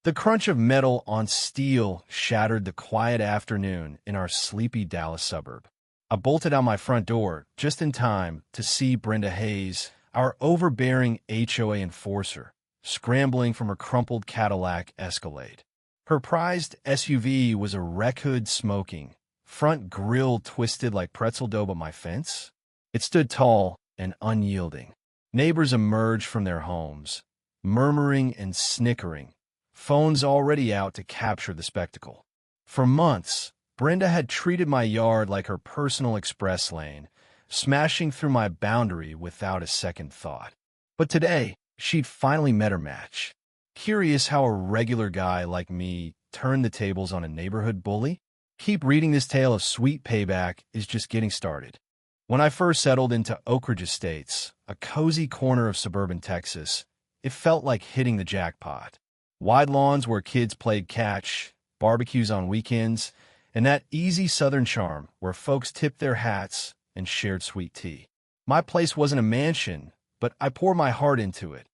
The crunch of metal on steel shattered the quiet afternoon in our sleepy Dallas suburb. I bolted out my front door just in time to see Brenda Hayes, our overbearing HOA enforcer, scrambling from her crumpled Cadillac Escalade. Her prized SUV was a wreck hood smoking, front grille twisted like pretzel dough but my fence. It stood tall and unyielding. Neighbors emerged from their homes, murmuring and snickering, phones already out to capture the spectacle. For months, Brenda had treated my yard like her personal express lane, smashing through my boundary without a second thought. But today, she'd finally met her match. Curious how a regular guy like me turned the tables on a neighborhood bully? Keep reading this tale of sweet payback is just getting started. When I first settled into Oak Ridge Estates, a cozy corner of suburban Texas, it felt like hitting the jackpot. Wide lawns where kids played catch, barbecues on weekends, and that easy southern charm where folks tipped their hats and shared sweet tea. My place wasn't a mansion, but I poured my heart into it,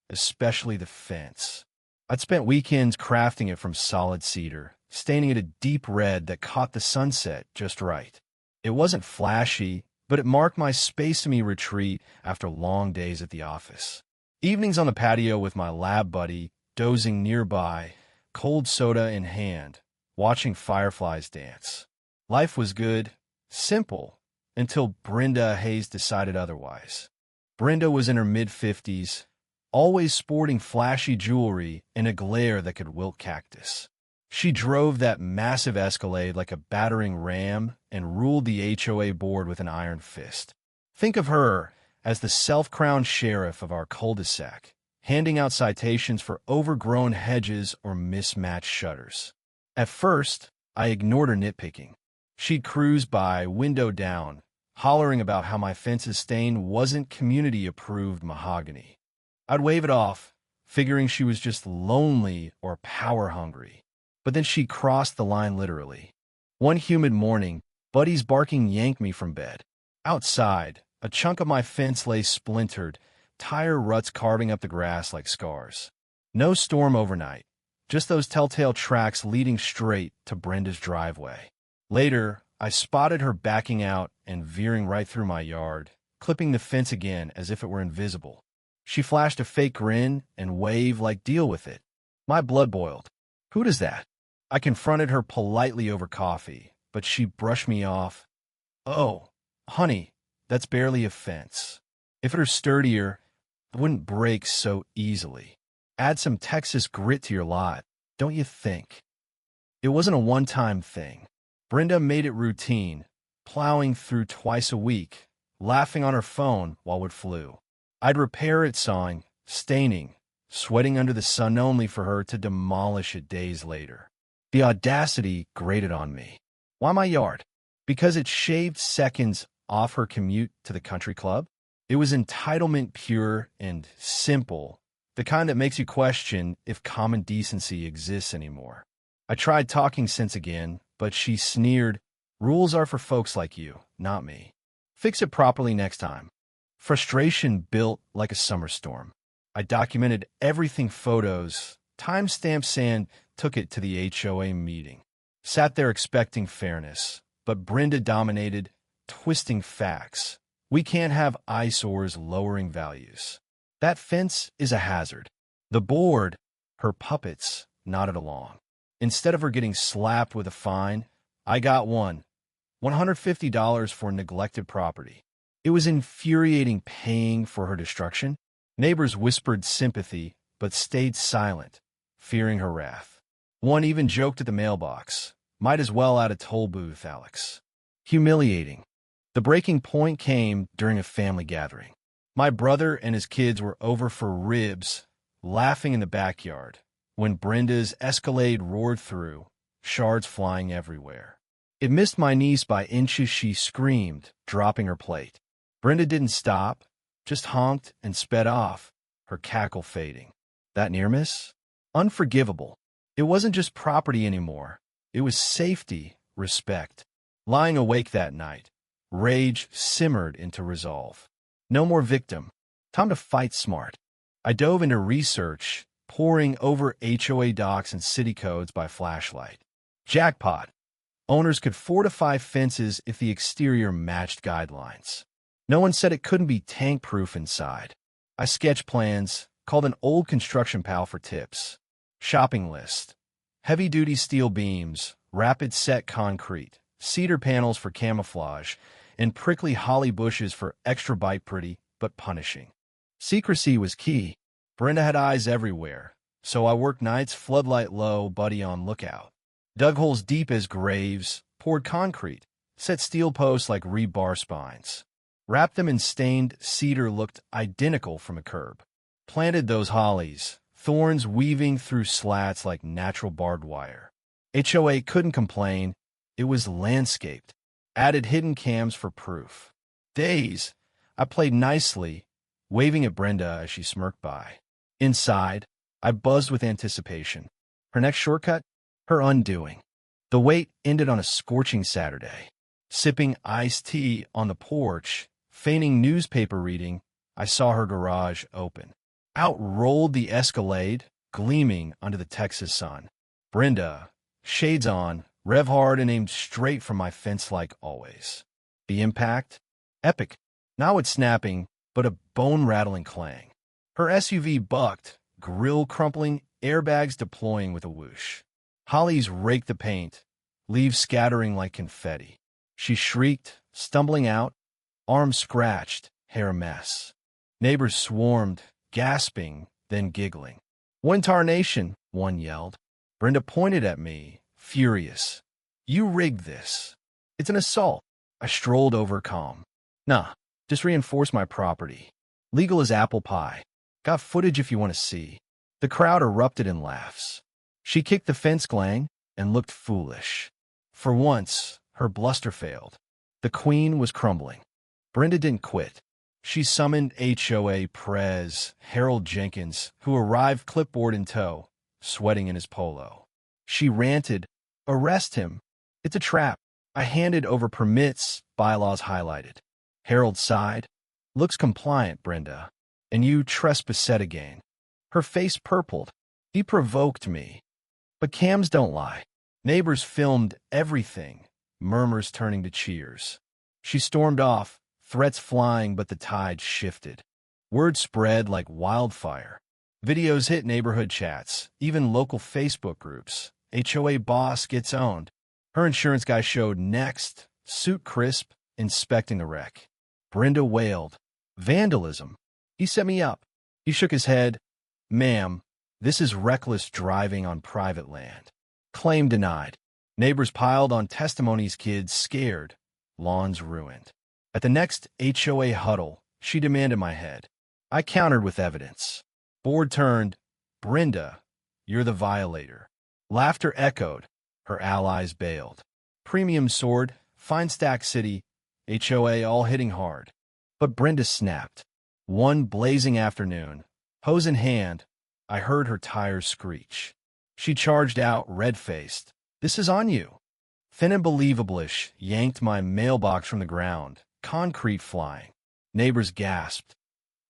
especially the fence. I'd spent weekends crafting it from solid cedar, staining it a deep red that caught the sunset just right. It wasn't flashy, but it marked my space-me retreat after long days at the office. Evenings on the patio with my lab buddy, dozing nearby, cold soda in hand, watching fireflies dance. Life was good, simple, until Brenda Hayes decided otherwise. Brenda was in her mid-50s, always sporting flashy jewelry in a glare that could wilt cactus. She drove that massive Escalade like a battering ram and ruled the HOA board with an iron fist. Think of her as the self-crowned sheriff of our cul-de-sac, handing out citations for overgrown hedges or mismatched shutters. At first, I ignored her nitpicking. She'd cruise by, window down, hollering about how my fence's stain wasn't community-approved mahogany. I'd wave it off, figuring she was just lonely or power-hungry. But then she crossed the line literally. One humid morning, Buddy's barking yanked me from bed. Outside, a chunk of my fence lay splintered, tire ruts carving up the grass like scars. No storm overnight, just those telltale tracks leading straight to Brenda's driveway. Later, I spotted her backing out and veering right through my yard, clipping the fence again as if it were invisible. She flashed a fake grin and waved like deal with it. My blood boiled. Who does that? I confronted her politely over coffee, but she brushed me off. Oh, honey, that's barely a fence. If it were sturdier, it wouldn't break so easily. Add some Texas grit to your lot, don't you think? It wasn't a one-time thing. Brenda made it routine, plowing through twice a week, laughing on her phone while it flew. I'd repair it sawing, staining, sweating under the sun only for her to demolish it days later. The audacity grated on me. Why my yard? Because it shaved seconds off her commute to the country club? It was entitlement pure and simple, the kind that makes you question if common decency exists anymore. I tried talking sense again, but she sneered, "Rules are for folks like you, not me. Fix it properly next time." Frustration built like a summer storm. I documented everything photos, timestamped and took it to the HOA meeting. Sat there expecting fairness, but Brenda dominated, twisting facts. We can't have eyesores lowering values. That fence is a hazard. The board, her puppets, nodded along. Instead of her getting slapped with a fine, I got one, $150 for neglected property. It was infuriating paying for her destruction. Neighbors whispered sympathy, but stayed silent, fearing her wrath. One even joked at the mailbox, "Might as well add a toll booth, Alex." Humiliating. The breaking point came during a family gathering. My brother and his kids were over for ribs, laughing in the backyard, when Brenda's Escalade roared through, shards flying everywhere. It missed my niece by inches. She screamed, dropping her plate. Brenda didn't stop, just honked and sped off, her cackle fading. That near miss? Unforgivable. It wasn't just property anymore. It was safety, respect. Lying awake that night, rage simmered into resolve. No more victim. Time to fight smart. I dove into research, poring over HOA docs and city codes by flashlight. Jackpot. Owners could fortify fences if the exterior matched guidelines. No one said it couldn't be tank-proof inside. I sketched plans, called an old construction pal for tips. Shopping list. Heavy-duty steel beams, rapid-set concrete, cedar panels for camouflage, and prickly holly bushes for extra bite pretty but punishing. Secrecy was key. Brenda had eyes everywhere, so I worked nights floodlight low, buddy on lookout. Dug holes deep as graves, poured concrete, set steel posts like rebar spines. Wrapped them in stained cedar looked identical from a curb. Planted those hollies, thorns weaving through slats like natural barbed wire. HOA couldn't complain. It was landscaped. Added hidden cams for proof. Days, I played nicely, waving at Brenda as she smirked by. Inside, I buzzed with anticipation. Her next shortcut? Her undoing. The wait ended on a scorching Saturday. Sipping iced tea on the porch, feigning newspaper reading, I saw her garage open. Out rolled the Escalade, gleaming under the Texas sun. Brenda, shades on, rev hard and aimed straight for my fence like always. The impact? Epic. Not with snapping, but a bone-rattling clang. Her SUV bucked, grille crumpling, airbags deploying with a whoosh. Hollies raked the paint, leaves scattering like confetti. She shrieked, stumbling out, arms scratched, hair a mess. Neighbors swarmed, gasping, then giggling. "One tarnation," one yelled. Brenda pointed at me, furious. "You rigged this. It's an assault." I strolled over calm. "Nah, just reinforce my property. Legal as apple pie. Got footage if you want to see." The crowd erupted in laughs. She kicked the fence glang and looked foolish. For once, her bluster failed. The queen was crumbling. Brenda didn't quit. She summoned HOA Prez Harold Jenkins, who arrived clipboard in tow, sweating in his polo. She ranted, "Arrest him. It's a trap." I handed over permits, bylaws highlighted. Harold sighed. "Looks compliant, Brenda. And you trespassed again." Her face purpled. He provoked me. But cams don't lie. Neighbors filmed everything, murmurs turning to cheers. She stormed off, threats flying, but the tide shifted. Word spread like wildfire. Videos hit neighborhood chats, even local Facebook groups. HOA boss gets owned. Her insurance guy showed next, suit crisp, inspecting the wreck. Brenda wailed. "Vandalism." He set me up. He shook his head. "Ma'am, this is reckless driving on private land." Claim denied. Neighbors piled on testimonies, kids scared. Lawns ruined. At the next HOA huddle, she demanded my head. I countered with evidence. Board turned. "Brenda, you're the violator." Laughter echoed. Her allies bailed. Premium soared. Fine stack city. HOA all hitting hard. But Brenda snapped. One blazing afternoon, hose in hand, I heard her tires screech. She charged out, red-faced. "This is on you." Thin and believable-ish, yanked my mailbox from the ground, concrete flying. Neighbors gasped.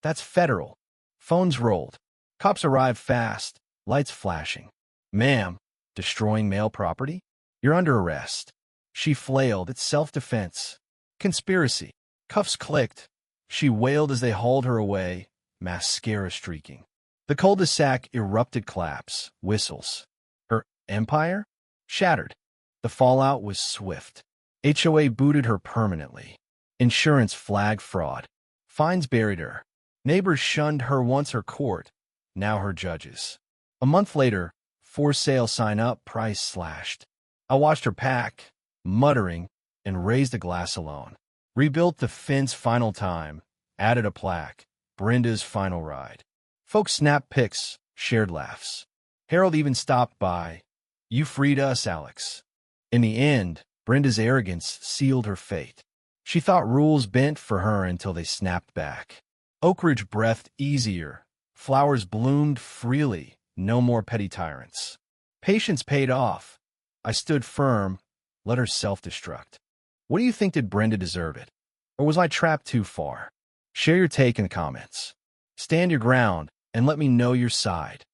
"That's federal." Phones rolled. Cops arrived fast, lights flashing. "Ma'am, destroying mail property? You're under arrest." She flailed. "It's self-defense." "Conspiracy." Cuffs clicked. She wailed as they hauled her away, mascara streaking. The cul-de-sac erupted claps, whistles. Her empire? Shattered. The fallout was swift. HOA booted her permanently. Insurance flagged fraud. Fines buried her. Neighbors shunned her once her court, now her judges. A month later, for sale sign up, price slashed. I watched her pack, muttering, and raised a glass alone. Rebuilt the fence final time, added a plaque, Brenda's final ride. Folks snapped pics, shared laughs. Harold even stopped by. "You freed us, Alex." In the end, Brenda's arrogance sealed her fate. She thought rules bent for her until they snapped back. Oak Ridge breathed easier. Flowers bloomed freely. No more petty tyrants. Patience paid off. I stood firm, let her self-destruct. What do you think? Did Brenda deserve it? Or was I trapped too far? Share your take in the comments. Stand your ground and let me know your side.